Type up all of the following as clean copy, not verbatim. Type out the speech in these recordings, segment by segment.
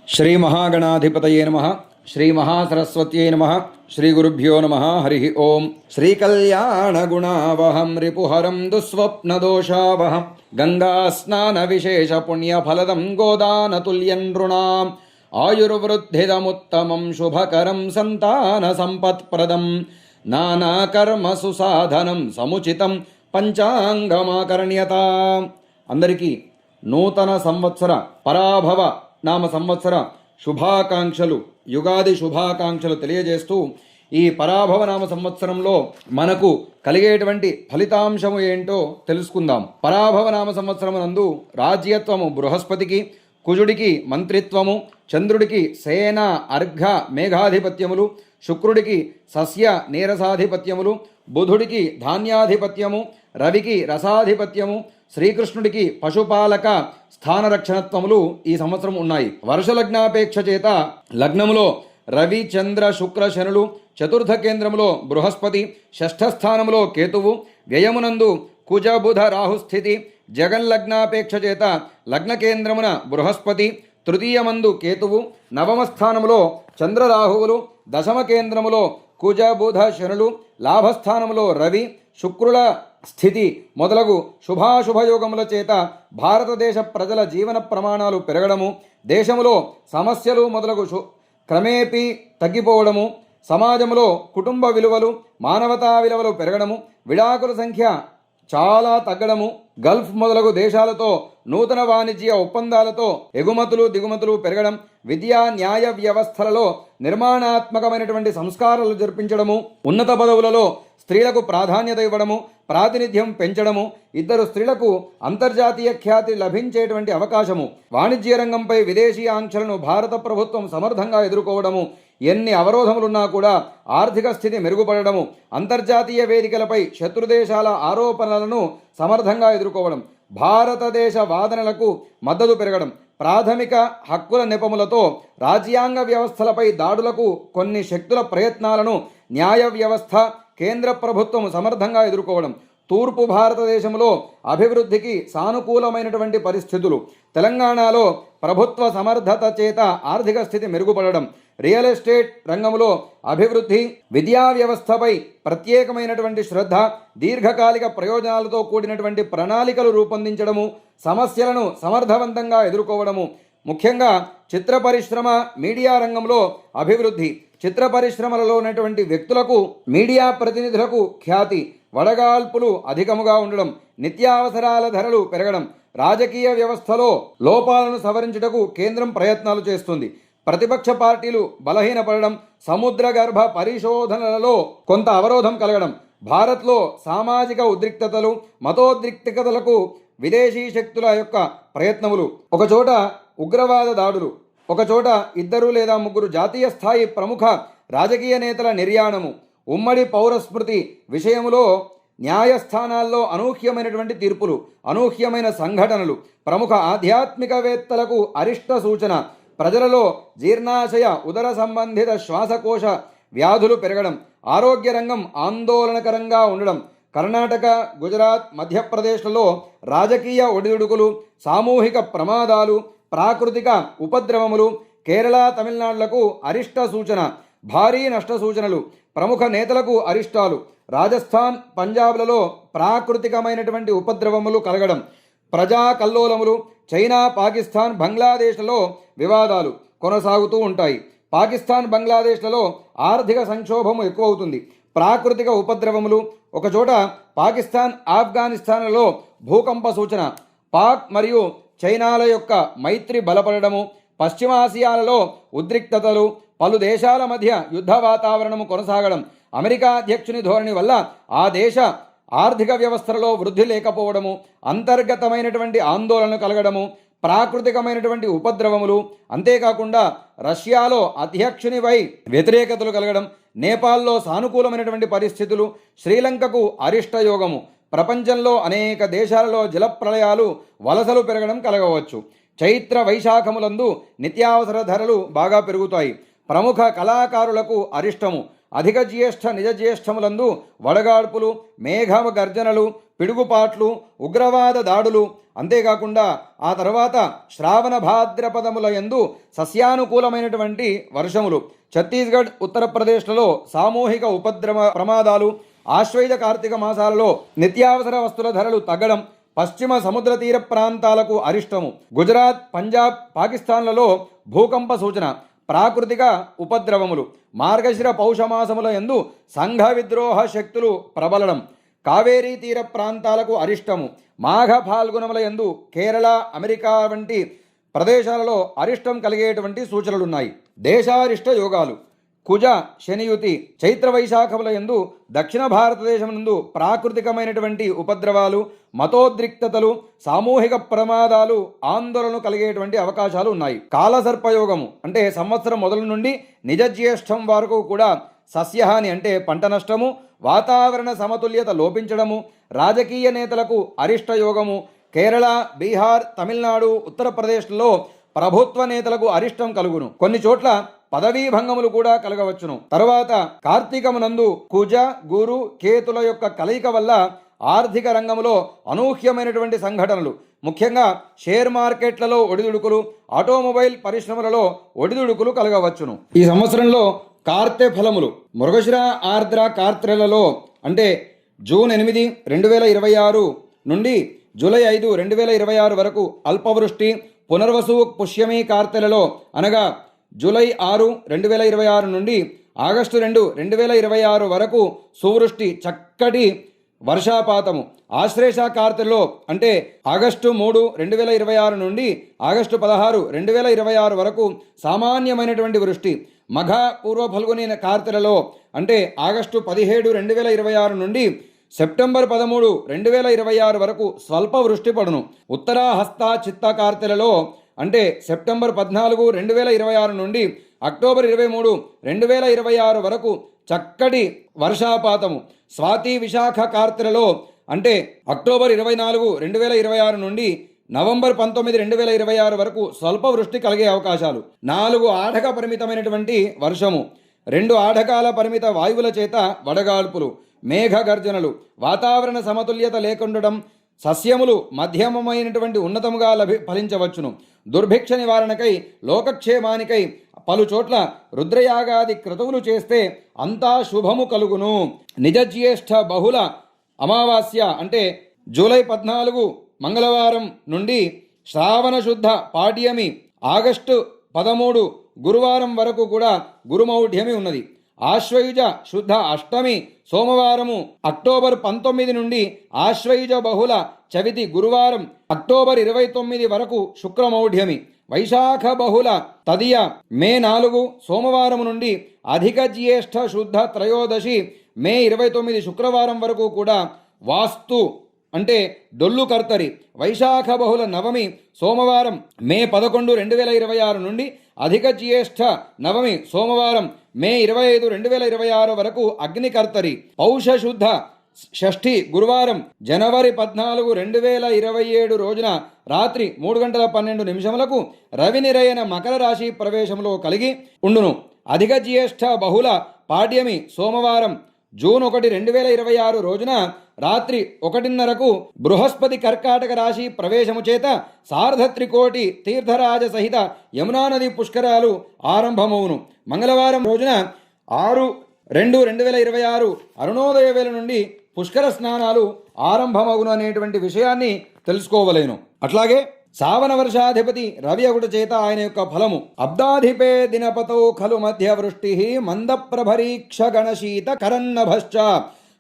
శ్రీ మహాగణాధిపతయే నమః. శ్రీ మహాసరస్వత్యై నమః. శ్రీ గురుభ్యో నమః. హరి ఓం. శ్రీ కళ్యాణ గుణావహం రిపుహరం దుస్వప్నదోషావహం గంగా స్నాన విశేష పుణ్యఫలదం గోదానతుల్యం నృణాం ఆయుర్వృద్ధిదముత్తమం శుభకరం సంతాన సంపత్ప్రదం నానాకర్మ సుసాధనం సముచితం పంచాంగమాకర్ణ్యత. అందరికీ నూతన సంవత్సర పరాభవ నామ సంవత్సర శుభాకాంక్షలు, యుగాది శుభాకాంక్షలు తెలియజేస్తూ ఈ పరాభవ నామ సంవత్సరంలో మనకు కలిగేటువంటి ఫలితాంశము ఏంటో తెలుసుకుందాం. పరాభవ నామ సంవత్సరము నందు రాజ్యత్వము బృహస్పతికి, కుజుడికి మంత్రిత్వము, చంద్రుడికి సేన అర్ఘ మేఘాధిపత్యములు, శుక్రుడికి సస్య నీరసాధిపత్యములు, బుధుడికి ధాన్యాధిపత్యము, రవికి రసాధిపత్యము, శ్రీకృష్ణుడికి పశుపాలక స్థానరక్షణత్వములు ఈ సంవత్సరం ఉన్నాయి. వర్ష లగ్నాపేక్ష చేత లగ్నములో రవి చంద్ర శుక్ర శనులు, చతుర్థ కేంద్రములో బృహస్పతి, షష్ఠ స్థానములో కేతువు, వ్యయమునందు కుజ బుధ రాహుస్థితి, జగన్లగ్నాపేక్ష చేత లగ్న కేంద్రమున బృహస్పతి, తృతీయమందు కేతువు, నవమ స్థానములో చంద్రరాహువులు, దశమ కేంద్రములో కుజ బుధ శనులు, లాభస్థానములో రవి శుక్రుల స్థితి మొదలగు శుభాశుభయోగముల చేత భారతదేశ ప్రజల జీవన ప్రమాణాలు పెరగడము, దేశములో సమస్యలు మొదలగు క్రమేపీ తగ్గిపోవడము, సమాజంలో కుటుంబ విలువలు మానవతా విలువలు పెరగడము, విడాకుల సంఖ్య చాలా తగ్గడము, గల్ఫ్ మొదలగు దేశాలతో నూతన వాణిజ్య ఒప్పందాలతో ఎగుమతులు దిగుమతులు పెరగడం, విద్యా న్యాయ వ్యవస్థలలో నిర్మాణాత్మకమైనటువంటి సంస్కారాలు జరిపించడము, ఉన్నత పదవులలో స్త్రీలకు ప్రాధాన్యత ఇవ్వడము, ప్రాతినిధ్యం పెంచడము, ఇద్దరు స్త్రీలకు అంతర్జాతీయ ఖ్యాతి లభించేటువంటి అవకాశము, వాణిజ్య రంగంపై విదేశీ ఆంక్షలను భారత ప్రభుత్వం సమర్థంగా ఎదుర్కోవడము, ఎన్ని అవరోధములున్నా కూడా ఆర్థిక స్థితి మెరుగుపడడము, అంతర్జాతీయ వేదికలపై శత్రుదేశాల ఆరోపణలను సమర్థంగా ఎదుర్కోవడం, భారతదేశ వాదనలకు మద్దతు పెరగడం, ప్రాథమిక హక్కుల నెపములతో రాజ్యాంగ వ్యవస్థలపై దాడులకు కొన్ని శక్తుల ప్రయత్నాలను న్యాయ వ్యవస్థ కేంద్ర ప్రభుత్వం సమర్థంగా ఎదుర్కోవడం, తూర్పు భారతదేశంలో అభివృద్ధికి సానుకూలమైనటువంటి పరిస్థితులు, తెలంగాణలో ప్రభుత్వ సమర్థత చేత ఆర్థిక స్థితి మెరుగుపడడం, రియల్ ఎస్టేట్ రంగంలో అభివృద్ధి, విద్యా వ్యవస్థపై ప్రత్యేకమైనటువంటి శ్రద్ధ, దీర్ఘకాలిక ప్రయోజనాలతో కూడినటువంటి ప్రణాళికలు రూపొందించడము, సమస్యలను సమర్థవంతంగా ఎదుర్కోవడము, ముఖ్యంగా చిత్ర పరిశ్రమ మీడియా రంగంలో అభివృద్ధి, చిత్ర పరిశ్రమలలో ఉన్నటువంటి వ్యక్తులకు మీడియా ప్రతినిధులకు ఖ్యాతి, వడగాల్పులు అధికముగా ఉండడం, నిత్యావసరాల ధరలు పెరగడం, రాజకీయ వ్యవస్థలో లోపాలను సవరించుటకు కేంద్రం ప్రయత్నాలు చేస్తుంది, ప్రతిపక్ష పార్టీలు బలహీనపడడం, సముద్ర గర్భ పరిశోధనలలో కొంత అవరోధం కలగడం, భారత్లో సామాజిక ఉద్రిక్తతలు మతోద్రిక్తతలకు విదేశీ శక్తుల యొక్క ప్రయత్నములు, ఒకచోట ఉగ్రవాద దాడులు, ఒకచోట ఇద్దరు లేదా ముగ్గురు జాతీయ స్థాయి ప్రముఖ రాజకీయ నేతల నిర్యాణము, ఉమ్మడి పౌరస్మృతి విషయములో న్యాయస్థానాల్లో అనూహ్యమైనటువంటి తీర్పులు, అనూహ్యమైన సంఘటనలు, ప్రముఖ ఆధ్యాత్మికవేత్తలకు అరిష్ట సూచన, ప్రజలలో జీర్ణాశయ ఉదర సంబంధిత శ్వాసకోశ వ్యాధులు పెరగడం, ఆరోగ్య రంగం ఆందోళనకరంగా ఉండడం, కర్ణాటక గుజరాత్ మధ్యప్రదేశ్లలో రాజకీయ ఒడిదుడుకులు, సామూహిక ప్రమాదాలు, ప్రాకృతిక ఉపద్రవములు, కేరళ తమిళనాడులకు అరిష్ట సూచన, భారీ నష్ట సూచనలు, ప్రముఖ నేతలకు అరిష్టాలు, రాజస్థాన్ పంజాబ్లలో ప్రాకృతికమైనటువంటి ఉపద్రవములు కలగడం, ప్రజా కల్లోలములు, చైనా పాకిస్తాన్ బంగ్లాదేశ్లలో వివాదాలు కొనసాగుతూ ఉంటాయి, పాకిస్తాన్ బంగ్లాదేశ్లలో ఆర్థిక సంక్షోభము ఎక్కువవుతుంది, ప్రాకృతిక ఉపద్రవములు, ఒకచోట పాకిస్తాన్ ఆఫ్ఘనిస్తాన్లలో భూకంప సూచన, పాక్ మరియు చైనాల యొక్క మైత్రి బలపడము, పశ్చిమాసియాలలో ఉద్రిక్తతలు, పలు దేశాల మధ్య యుద్ధ వాతావరణము కొనసాగడం, అమెరికా అధ్యక్షుని ధోరణి వల్ల ఆ దేశ ఆర్థిక వ్యవస్థలలో వృద్ధి లేకపోవడము, అంతర్గతమైనటువంటి ఆందోళన కలగడము, ప్రాకృతికమైనటువంటి ఉపద్రవములు, అంతేకాకుండా రష్యాలో అధ్యక్షునిపై వ్యతిరేకతలు కలగడం, నేపాల్లో సానుకూలమైనటువంటి పరిస్థితులు, శ్రీలంకకు అరిష్టయోగము, ప్రపంచంలో అనేక దేశాలలో జలప్రళయాలు వలసలు పెరగడం కలగవచ్చు, చైత్ర వైశాఖములందు నిత్యావసర ధరలు బాగా పెరుగుతాయి, ప్రముఖ కళాకారులకు అరిష్టము, అధిక జ్యేష్ఠ నిజ జ్యేష్ఠములందు వడగాడ్పులు, మేఘ గర్జనలు, పిడుగుపాట్లు, ఉగ్రవాద దాడులు, అంతేకాకుండా ఆ తర్వాత శ్రావణ భాద్రపదముల యందు సస్యానుకూలమైనటువంటి వర్షములు, ఛత్తీస్గఢ్, ఉత్తరప్రదేశ్లలో సామూహిక ఉపద్రవ ప్రమాదాలు, ఆశ్వయుజ కార్తీక మాసాలలో నిత్యావసర వస్తువుల ధరలు తగ్గడం, పశ్చిమ సముద్ర తీర ప్రాంతాలకు అరిష్టము, గుజరాత్, పంజాబ్, పాకిస్తాన్లలో భూకంప సూచన, ప్రాకృతిక ఉపద్రవములు, మార్గశిర పౌషమాసముల యందు సంఘ విద్రోహ శక్తులు ప్రబలడం, కావేరీ తీర ప్రాంతాలకు అరిష్టము, మాఘ ఫాల్గుణముల యందు కేరళ, అమెరికా వంటి ప్రదేశాలలో అరిష్టం కలిగేటువంటి సూచనలున్నాయి. దేశారిష్ట యోగాలు: కుజ శనియుతి చైత్ర వైశాఖముల యందు దక్షిణ భారతదేశం నందు ప్రాకృతికమైనటువంటి ఉపద్రవాలు, మతోద్రిక్తతలు, సామూహిక ప్రమాదాలు, ఆందోళనలు కలిగేటువంటి అవకాశాలు ఉన్నాయి. కాలసర్పయోగము అంటే సంవత్సరం మొదలు నుండి నిజ జ్యేష్ఠం వరకు కూడా సస్యహాని అంటే పంట నష్టము, వాతావరణ సమతుల్యత లోపించడము, రాజకీయ నేతలకు అరిష్టయోగము, కేరళ, బీహార్, తమిళనాడు, ఉత్తరప్రదేశ్లో ప్రభుత్వ నేతలకు అరిష్టం కలుగును. కొన్ని చోట్ల పదవీ భంగములు కూడా కలగవచ్చును. తరువాత కార్తీకమునందు కుజ, గురు, కేతుల యొక్క కలయిక వల్ల ఆర్థిక రంగంలో అనూహ్యమైనటువంటి సంఘటనలు, ముఖ్యంగా షేర్ మార్కెట్లలో ఒడిదుడుకులు, ఆటోమొబైల్ పరిశ్రమలలో ఒడిదుడుకులు కలగవచ్చును. ఈ సంవత్సరంలో కార్తె ఫలములు: మృగశిర, ఆర్ద్ర, కార్తెలలో అంటే జూన్ 8, 2026 నుండి జూలై 5, 2026 వరకు అల్పవృష్టి, పునర్వసు, పుష్యమి, కార్తెలలో అనగా జూలై 6, 2026 నుండి ఆగస్టు 2, 2026 వరకు సువృష్టి, చక్కటి వర్షాపాతము, ఆశ్లేష కార్తెలో అంటే ఆగస్టు 3, 2026 నుండి ఆగస్టు 16, 2026 వరకు సామాన్యమైనటువంటి వృష్టి, మఘ పూర్వ ఫల్గుని కార్తెలలో అంటే ఆగస్టు 17, 2026 నుండి సెప్టెంబర్ 13, 2026 వరకు స్వల్ప వృష్టి పడును. ఉత్తర హస్త చిత్త కార్తెలలో అంటే సెప్టెంబర్ 14, 2026 నుండి అక్టోబర్ 23, 2026 వరకు చక్కటి వర్షాపాతము. స్వాతి విశాఖ కార్తెలలో అంటే అక్టోబర్ 24, 2026 నుండి నవంబర్ 19, 2026 వరకు స్వల్ప వృష్టి కలిగే అవకాశాలు. 4 ఆఢక పరిమితమైనటువంటి వర్షము, 2 ఆఢకాల పరిమిత వాయువుల చేత వడగాల్పులు, మేఘ గర్జనలు, వాతావరణ సమతుల్యత లేకుండడం, సస్యములు మధ్యమమైనటువంటి ఉన్నతముగా ఫలించవచ్చును. దుర్భిక్ష నివారణకై, లోకక్షేమానికై పలు చోట్ల రుద్రయాగాది క్రతువులు చేస్తే అంతా శుభము కలుగును. నిజ జ్యేష్ఠ బహుళ అమావాస్య అంటే జూలై 14 మంగళవారం నుండి శ్రావణ శుద్ధ పాడ్యమి ఆగస్టు 13 గురువారం వరకు కూడా గురుమౌఢ్యమి ఉన్నది. ఆశ్వయుజ శుద్ధ అష్టమి సోమవారము అక్టోబర్ 19 నుండి ఆశ్వయుజ బహుళ చవితి గురువారం అక్టోబర్ 29 వరకు శుక్రమౌఢ్యమి. వైశాఖ బహుళ తదియ మే 4 సోమవారం నుండి అధిక జ్యేష్ఠ శుద్ధ త్రయోదశి మే 29 శుక్రవారం వరకు కూడా వాస్తు అంటే డొల్లు కర్తరి. వైశాఖ బహుళ నవమి సోమవారం మే 11, 2026 నుండి అధిక జ్యేష్ఠ నవమి సోమవారం మే 25, 2026 వరకు అగ్నికర్తరి. పౌష శుద్ధ షష్ఠి గురువారం జనవరి 14, 2027 రోజున రాత్రి 3:12 రవి నిరయన మకర రాశి ప్రవేశంలో కలిగి ఉండును. అధిక జ్యేష్ఠ బహుళ పాడ్యమి సోమవారం జూన్ 1, 2026 రోజున రాత్రి 1:30 బృహస్పతి కర్కాటక రాశి ప్రవేశము చేత సార్ధత్రికోటి తీర్థరాజ సహిత యమునా నది పుష్కరాలు ఆరంభమవును. మంగళవారం రోజున 6/2/2026 అరుణోదయ వేళ నుండి పుష్కర స్నానాలు ఆరంభమగును అనేటువంటి విషయాన్ని తెలుసుకోవలేను. అట్లాగే సావన వర్షాధిపతి రవి ఒకటి చేత ఆయన యొక్క ఫలము అబ్దాధిపే దినపతో ఖలు మధ్య వృష్టి మందప్రభరీక్ష గణశీత కరన్నభశ్చ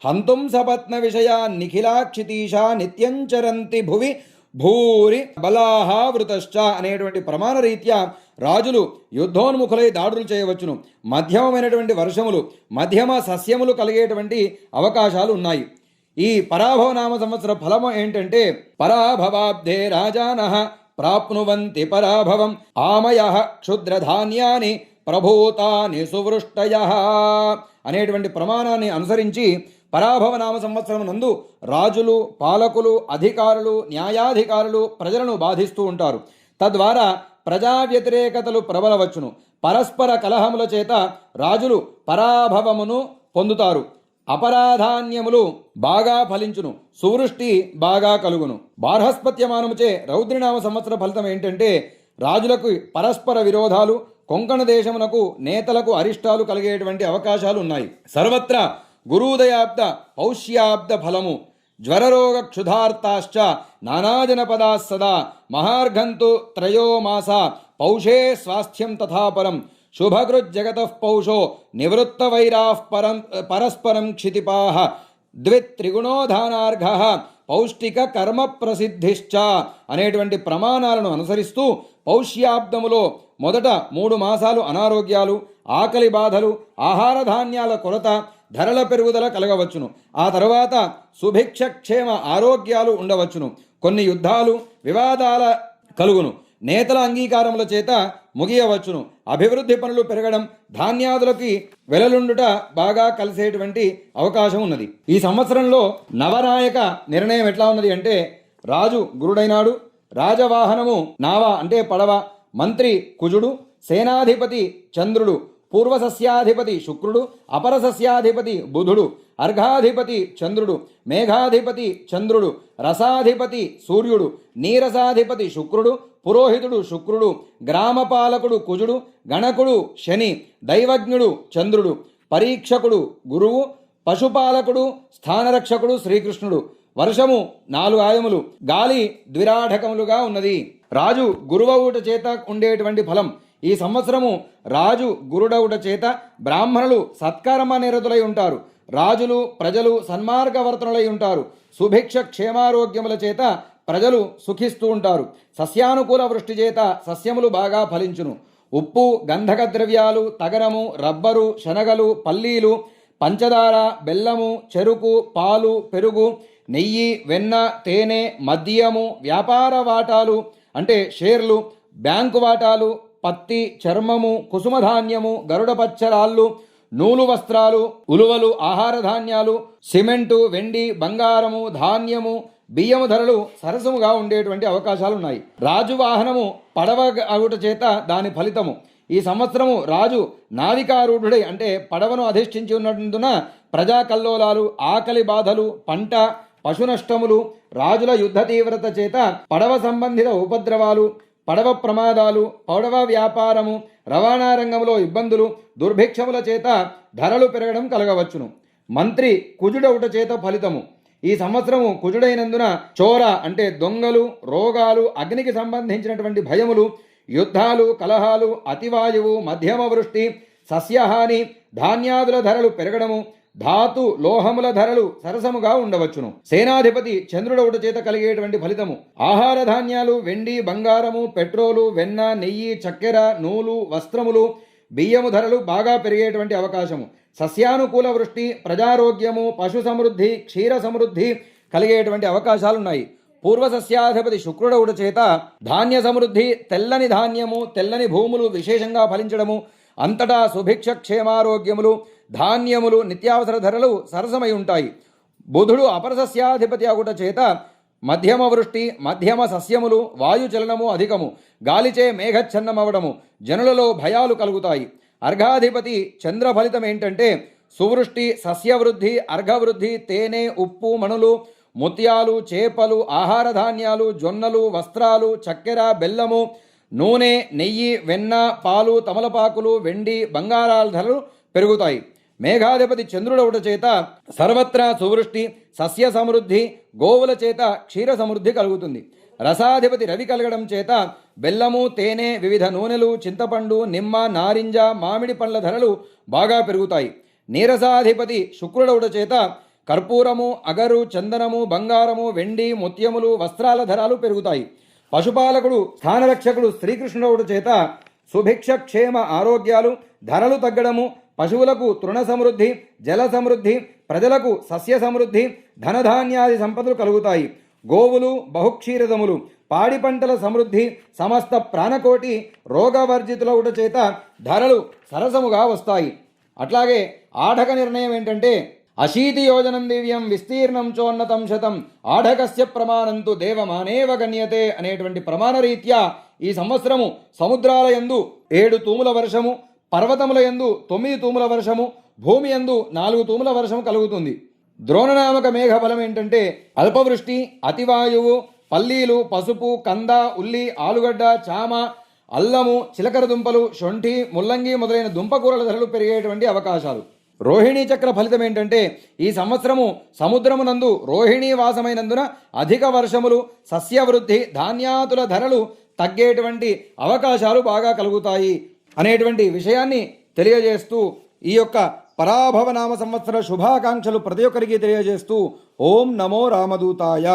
హంతుం సపత్న విషయా నిఖిలాక్షితీషా నిత్యంచరంతి భువి భూరి బలాహ వృతశ్చ అనేటువంటి ప్రమాణ రీత్యా రాజులు యుద్ధోన్ముఖులై దాడులు చేయవచ్చును. మధ్యమమైనటువంటి వర్షములు, మధ్యమ సస్యములు కలిగేటువంటి అవకాశాలు ఉన్నాయి. ఈ పరాభవ నామ సంవత్సర ఫలము ఏంటంటే పరాభవాబ్ధే రాజానః ప్రాప్నువంతి పరాభవం ఆమయః క్షుద్రధాన్యాని ప్రభూతాని సువృష్టయః అనేటువంటి ప్రమాణాన్ని అనుసరించి పరాభవ నామ సంవత్సరం నందు రాజులు, పాలకులు, అధికారులు, న్యాయాధికారులు ప్రజలను బాధిస్తూ ఉంటారు. తద్వారా ప్రజా వ్యతిరేకతలు ప్రబలవచ్చును. పరస్పర కలహముల చేత రాజులు పరాభవమును పొందుతారు. అపరాధాన్యములు బాగా ఫలించును, సువృష్టి బాగా కలుగును. బార్హస్పత్యమానముచే రౌద్రినామ సంవత్సర ఫలితం ఏంటంటే రాజులకు పరస్పర విరోధాలు, కొంకణ దేశమునకు నేతలకు అరిష్టాలు కలిగేటువంటి అవకాశాలు ఉన్నాయి. సర్వత్రా గురూదయాబ్ద పౌష్యాబ్ద ఫలము జ్వరరోగ క్షుధార్తాశ్చ నానాజనపదా సదా మహార్ఘంతు త్రయో మాస పౌషే స్వాస్థ్యం తథాపరం శుభకృజ్జగతః పౌషో నివృత్త వైరాః పరస్పరం క్షితిపాః ద్విత్రిగుణోధానార్ఘః పౌష్టిక కర్మ ప్రసిద్ధిశ్చ అనేటువంటి ప్రమాణాలను అనుసరిస్తూ పౌష్యాబ్దములో మొదట 3 మాసాలు అనారోగ్యాలు, ఆకలి బాధలు, ఆహార ధాన్యాల కొరత, ధరల పెరుగుదల కలగవచ్చును. ఆ తర్వాత సుభిక్ష క్షేమ ఆరోగ్యాలు ఉండవచ్చును. కొన్ని యుద్ధాలు, వివాదాల కలుగును. నేతల అంగీకారముల చేత ముగియవచ్చును. అభివృద్ధి పనులు పెరగడం, ధాన్యాదులకి వెలలుండుట బాగా కలిసేటువంటి అవకాశం ఉన్నది. ఈ సంవత్సరంలో నవనాయక నిర్ణయం ఎట్లా ఉన్నది అంటే రాజు గురుడైనాడు, రాజవాహనము నావ అంటే పడవ, మంత్రి కుజుడు, సేనాధిపతి చంద్రుడు, పూర్వసస్యాధిపతి శుక్రుడు, అపరసస్యాధిపతి బుధుడు, అర్ఘాధిపతి చంద్రుడు, మేఘాధిపతి చంద్రుడు, రసాధిపతి సూర్యుడు, నీరసాధిపతి శుక్రుడు, పురోహితుడు శుక్రుడు, గ్రామపాలకుడు కుజుడు, గణకుడు శని, దైవజ్ఞుడు చంద్రుడు, పరీక్షకుడు గురువు, పశుపాలకుడు స్థానరక్షకుడు శ్రీకృష్ణుడు. వర్షము 4 ఆయములు, గాలి ద్విరాఢకములుగా ఉన్నది. రాజు గురువవుట చేత ఉండేటువంటి ఫలం ఈ సంవత్సరము రాజు గురుడవుట చేత బ్రాహ్మణులు సత్కర్మ నిరతులై ఉంటారు. రాజులు ప్రజలు సన్మార్గవర్తనులై ఉంటారు. సుభిక్ష క్షేమారోగ్యముల చేత ప్రజలు సుఖిస్తూ ఉంటారు. సస్యానుకూల వృష్టి చేత సస్యములు బాగా ఫలించును. ఉప్పు, గంధక ద్రవ్యాలు, తగరము, రబ్బరు, శనగలు, పల్లీలు, పంచదార, బెల్లము, చెరుకు, పాలు, పెరుగు, నెయ్యి, వెన్న, తేనె, మద్యము, వ్యాపార వాటాలు అంటే షేర్లు, బ్యాంకు వాటాలు, పత్తి, చర్మము, కుసుమధాన్యము, గరుడ పచ్చరాళ్ళు, నూలు వస్త్రాలు, ఉలువలు, ఆహార ధాన్యాలు, సిమెంటు, వెండి, బంగారము, ధాన్యము, బియ్యము ధరలు సరసముగా ఉండేటువంటి అవకాశాలు ఉన్నాయి. రాజు వాహనము పడవ అవుట చేత దాని ఫలితము ఈ సంవత్సరము రాజు నావికారూఢుడై అంటే పడవను అధిష్ఠించి ఉన్నందున ప్రజా కల్లోలాలు, ఆకలి బాధలు, పంట, పశు నష్టములు, రాజుల యుద్ధ తీవ్రత చేత పడవ సంబంధిత ఉపద్రవాలు, పడవ ప్రమాదాలు, పడవ వ్యాపారము, రవాణా రంగంలో ఇబ్బందులు, దుర్భిక్షముల చేత ధరలు పెరగడం కలగవచ్చును. మంత్రి కుజుడవుట చేత ఫలితము ఈ సంవత్సరము కుజుడైనందున చోర అంటే దొంగలు, రోగాలు, అగ్నికి సంబంధించినటువంటి భయములు, యుద్ధాలు, కలహాలు, అతివాయువు, మధ్యమ వృష్టి, సస్యహాని, ధాన్యాదుల ధరలు పెరగడము, ధాతు లోహముల ధరలు సరసముగా ఉండవచ్చును. సేనాధిపతి చంద్రుడవుట చేత కలిగేటువంటి ఫలితము ఆహార ధాన్యాలు, వెండి, బంగారము, పెట్రోలు, వెన్న, నెయ్యి, చక్కెర, నూలు, వస్త్రములు, బియ్యము ధరలు బాగా పెరిగేటువంటి అవకాశము. సస్యానుకూల వృష్టి, ప్రజారోగ్యము, పశు సమృద్ధి, క్షీర సమృద్ధి కలిగేటువంటి అవకాశాలున్నాయి. పూర్వసస్యాధిపతి శుక్రుడవుట చేత ధాన్య సమృద్ధి, తెల్లని ధాన్యము, తెల్లని భూములు విశేషంగా ఫలించడము, అంతటా సుభిక్ష క్షేమారోగ్యములు, ధాన్యములు, నిత్యావసర ధరలు సరసమై ఉంటాయి. బుధుడు అపరసస్యాధిపతి అగుట చేత మధ్యమ వృష్టి, మధ్యమ సస్యములు, వాయుచలనము అధికము, గాలిచే మేఘచ్ఛన్నమవడము, జనులలో భయాలు కలుగుతాయి. అర్ఘాధిపతి చంద్ర ఫలితం ఏంటంటే సువృష్టి, సస్యవృద్ధి, అర్ఘవృద్ధి, తేనె, ఉప్పు, మణులు, ముత్యాలు, చేపలు, ఆహార ధాన్యాలు, జొన్నలు, వస్త్రాలు, చక్కెర, బెల్లము, నూనె, నెయ్యి, వెన్న, పాలు, తమలపాకులు, వెండి, బంగారాల ధరలు పెరుగుతాయి. మేఘాధిపతి చంద్రుడవుట చేత సర్వత్రా సువృష్టి, సస్య సమృద్ధి, గోవుల చేత క్షీర సమృద్ధి కలుగుతుంది. రసాధిపతి రవి కలగడం చేత బెల్లము, తేనె, వివిధ నూనెలు, చింతపండు, నిమ్మ, నారింజ, మామిడి పండ్ల ధరలు బాగా పెరుగుతాయి. నీరసాధిపతి శుక్రుడవుట చేత కర్పూరము, అగరు, చందనము, బంగారము, వెండి, ముత్యములు, వస్త్రాల ధరలు పెరుగుతాయి. పశుపాలకుడు స్థానరక్షకుడు శ్రీకృష్ణుడవుట చేత సుభిక్ష క్షేమ ఆరోగ్యాలు, ధరలు తగ్గడము, పశువులకు తృణ సమృద్ధి, జల సమృద్ధి, ప్రజలకు సస్య సమృద్ధి, ధనధాన్యాది సంపదలు కలుగుతాయి. గోవులు, బహుక్షీరదములు, పాడి పంటల సమృద్ధి, సమస్త ప్రాణకోటి రోగవర్జితులవుట చేత ధరలు సరసముగా వస్తాయి. అట్లాగే ఆఢక నిర్ణయం ఏంటంటే అశీతి యోజనం దివ్యం విస్తీర్ణం చోన్నతం శతం ఆఢకస్య ప్రమాణంతు దేవమానేవ గణ్యతే అనేటువంటి ప్రమాణ రీత్యా ఈ సంవత్సరము సముద్రాల యందు 7 తూముల వర్షము, పర్వతముల యందు 9 తూముల వర్షము, భూమి యందు 4 తూముల వర్షం కలుగుతుంది. ద్రోణనామక మేఘ బలం ఏంటంటే అల్పవృష్టి, అతివాయువు, పల్లీలు, పసుపు, కంద, ఉల్లి, ఆలుగడ్డ, చామ, అల్లము, చిలకర దుంపలు, శొంఠి, ముల్లంగి మొదలైన దుంపకూరల ధరలు పెరిగేటువంటి అవకాశాలు. రోహిణీ చక్ర ఫలితం ఏంటంటే ఈ సంవత్సరము సముద్రమునందు రోహిణీ వాసమైనందున అధిక వర్షములు, సస్యవృద్ధి, ధాన్యాతుల ధరలు తగ్గేటువంటి అవకాశాలు బాగా కలుగుతాయి అనేటువంటి విషయాన్ని తెలియజేస్తూ ఈ యొక్క పరాభవ నామ సంవత్సర శుభాకాంక్షలు ప్రతి ఒక్కరికి తెలియజేస్తూ ఓం నమో రామదూతాయ.